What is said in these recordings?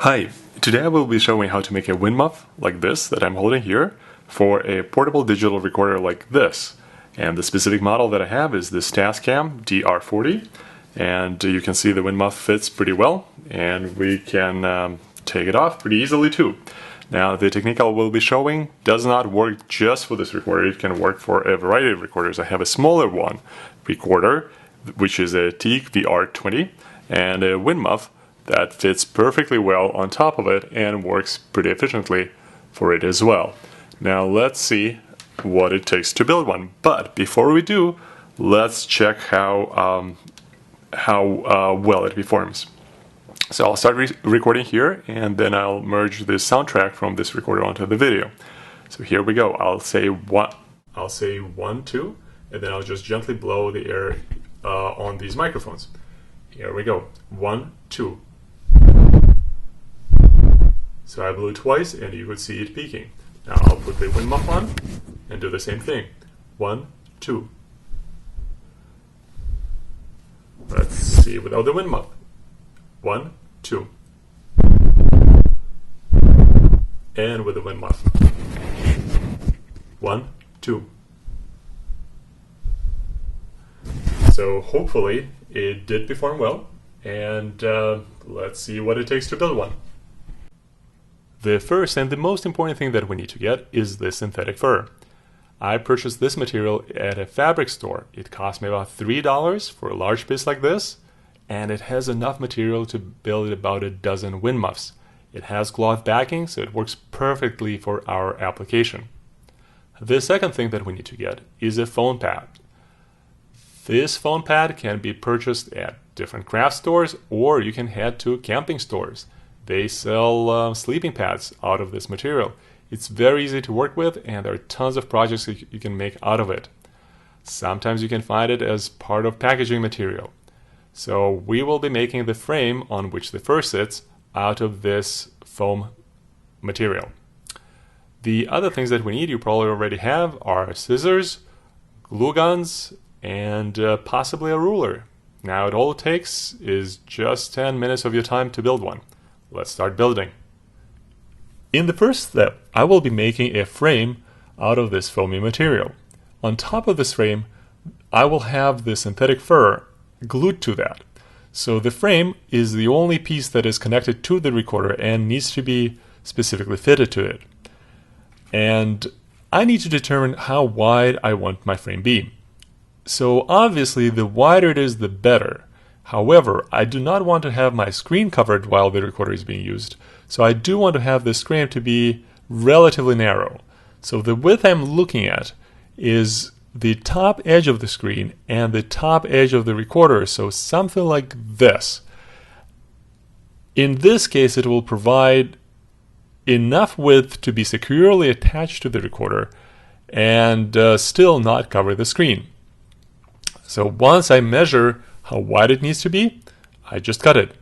Hi, today I will be showing how to make a wind muff like this that I'm holding here for a portable digital recorder like this. And the specific model that I have is this Tascam DR-40, and you can see the wind muff fits pretty well, and we can take it off pretty easily too. Now, the technique I will be showing does not work just for this recorder. It can work for a variety of recorders. I have a smaller one recorder, which is a Tascam DR-40, and a wind muff that fits perfectly well on top of it and works pretty efficiently for it as well. Now let's see what it takes to build one. But before we do, let's check how well it performs. So I'll start recording here, and then I'll merge the soundtrack from this recorder onto the video. So here we go. I'll say 1, 2, and then I'll just gently blow the air on these microphones. Here we go. 1, 2. So I blew twice, and you could see it peaking. Now I'll put the wind muff on and do the same thing. 1, 2. Let's see without the wind muff. 1, 2. And with the wind muff. 1, 2. So hopefully it did perform well, and let's see what it takes to build one. The first and the most important thing that we need to get is the synthetic fur. I purchased this material at a fabric store. It cost me about $3 for a large piece like this, and it has enough material to build about a dozen wind muffs. It has cloth backing, so it works perfectly for our application. The second thing that we need to get is a foam pad. This foam pad can be purchased at different craft stores, or you can head to camping stores. They sell sleeping pads out of this material. It's very easy to work with, and there are tons of projects you can make out of it. Sometimes you can find it as part of packaging material. So we will be making the frame on which the fur sits out of this foam material. The other things that we need, you probably already have, are scissors, glue guns, and possibly a ruler. Now, all it takes is just 10 minutes of your time to build one. Let's start building. In the first step, I will be making a frame out of this foamy material. On top of this frame, I will have the synthetic fur glued to that. So the frame is the only piece that is connected to the recorder and needs to be specifically fitted to it. And I need to determine how wide I want my frame be. So obviously, the wider it is, the better. However, I do not want to have my screen covered while the recorder is being used, so I do want to have the screen to be relatively narrow. So the width I'm looking at is the top edge of the screen and the top edge of the recorder, so something like this. In this case, it will provide enough width to be securely attached to the recorder and still not cover the screen. So once I measure how wide it needs to be, I just cut it.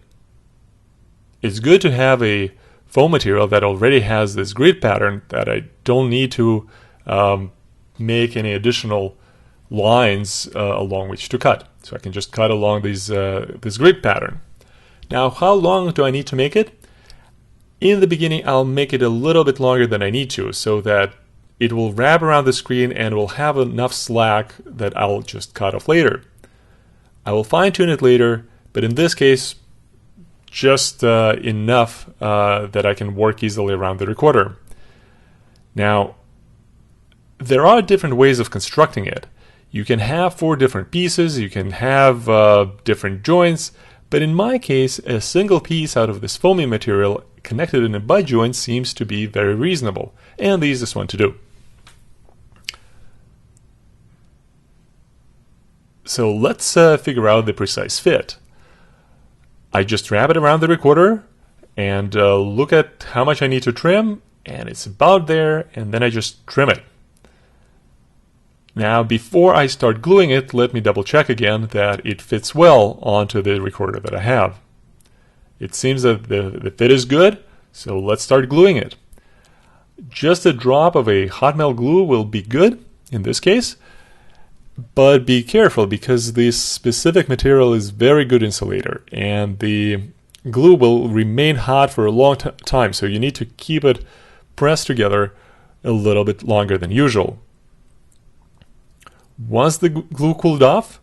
It's good to have a foam material that already has this grid pattern that I don't need to make any additional lines along which to cut. So I can just cut along this grid pattern. Now, how long do I need to make it? In the beginning, I'll make it a little bit longer than I need to, so that it will wrap around the screen and will have enough slack that I'll just cut off later. I will fine-tune it later, but in this case, just enough that I can work easily around the recorder. Now, there are different ways of constructing it. You can have 4 different pieces, you can have different joints, but in my case, a single piece out of this foamy material connected in a butt joint seems to be very reasonable, and the easiest one to do. So let's figure out the precise fit. I just wrap it around the recorder and look at how much I need to trim, and it's about there, and then I just trim it. Now, before I start gluing it, let me double check again that it fits well onto the recorder that I have. It seems that the fit is good, so let's start gluing it. Just a drop of a hot melt glue will be good in this case. But be careful, because this specific material is very good insulator, and the glue will remain hot for a long time, so you need to keep it pressed together a little bit longer than usual. Once the glue cooled off,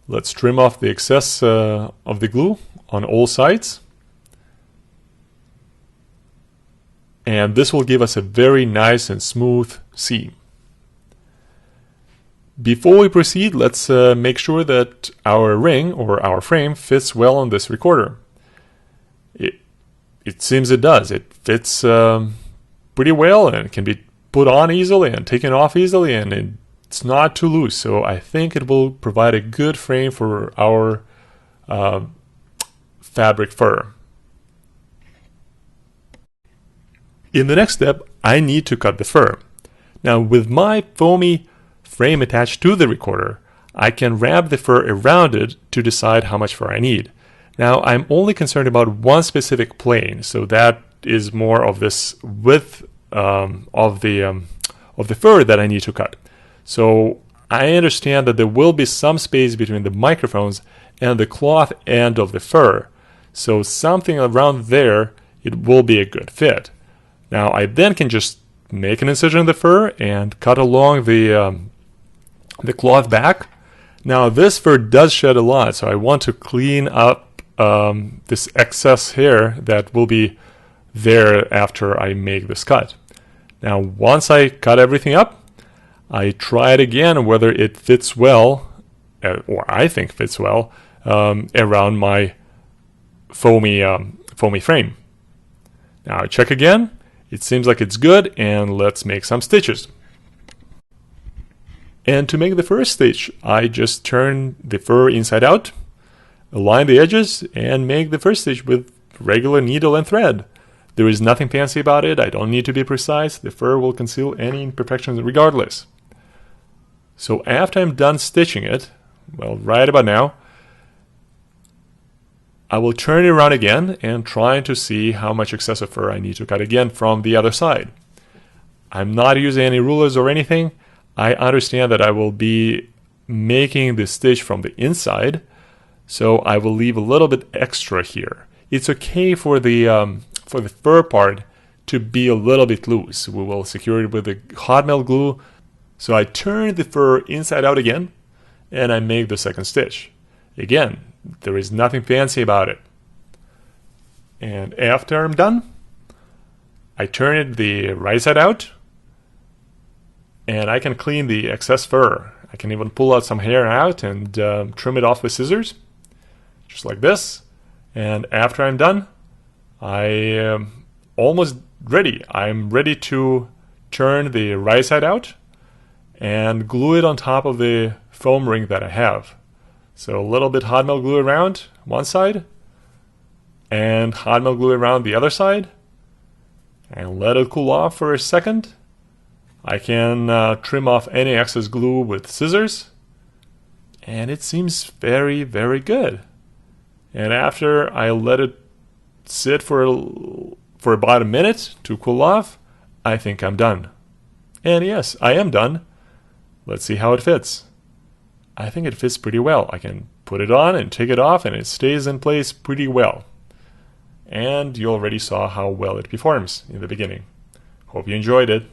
let's trim off the excess of the glue on all sides. And this will give us a very nice and smooth seam. Before we proceed, let's make sure that our ring or our frame fits well on this recorder. It seems it does. It fits pretty well and can be put on easily and taken off easily, and it's not too loose. So I think it will provide a good frame for our fabric fur. In the next step, I need to cut the fur. Now, with my foamy frame attached to the recorder, I can wrap the fur around it to decide how much fur I need. Now, I'm only concerned about one specific plane, so that is more of this width of the fur that I need to cut. So I understand that there will be some space between the microphones and the cloth end of the fur. So something around there, it will be a good fit. Now I then can just make an incision in the fur and cut along the cloth back. Now this fur does shed a lot, so I want to clean up this excess hair that will be there after I make this cut. Now once I cut everything up, I try it again whether it fits well, or I think fits well, around my foamy frame. Now I check again, it seems like it's good, and let's make some stitches. And to make the first stitch, I just turn the fur inside out, align the edges, and make the first stitch with regular needle and thread. There is nothing fancy about it, I don't need to be precise, the fur will conceal any imperfections regardless. So after I'm done stitching it, well, right about now, I will turn it around again and try to see how much excessive fur I need to cut again from the other side. I'm not using any rulers or anything. I understand that I will be making the stitch from the inside, so I will leave a little bit extra here. It's okay for the fur part to be a little bit loose. We will secure it with the hot melt glue. So I turn the fur inside out again, and I make the second stitch. Again, there is nothing fancy about it. And after I'm done, I turn it the right side out, and I can clean the excess fur. I can even pull out some hair out and trim it off with scissors, just like this. And after I'm done, I am almost ready. I'm ready to turn the right side out and glue it on top of the foam ring that I have. So a little bit hot melt glue around one side and hot melt glue around the other side, and let it cool off for a second. I can trim off any excess glue with scissors, and it seems very, very good. And after I let it sit for about a minute to cool off, I think I'm done. And yes, I am done. Let's see how it fits. I think it fits pretty well. I can put it on and take it off, and it stays in place pretty well. And you already saw how well it performs in the beginning. Hope you enjoyed it.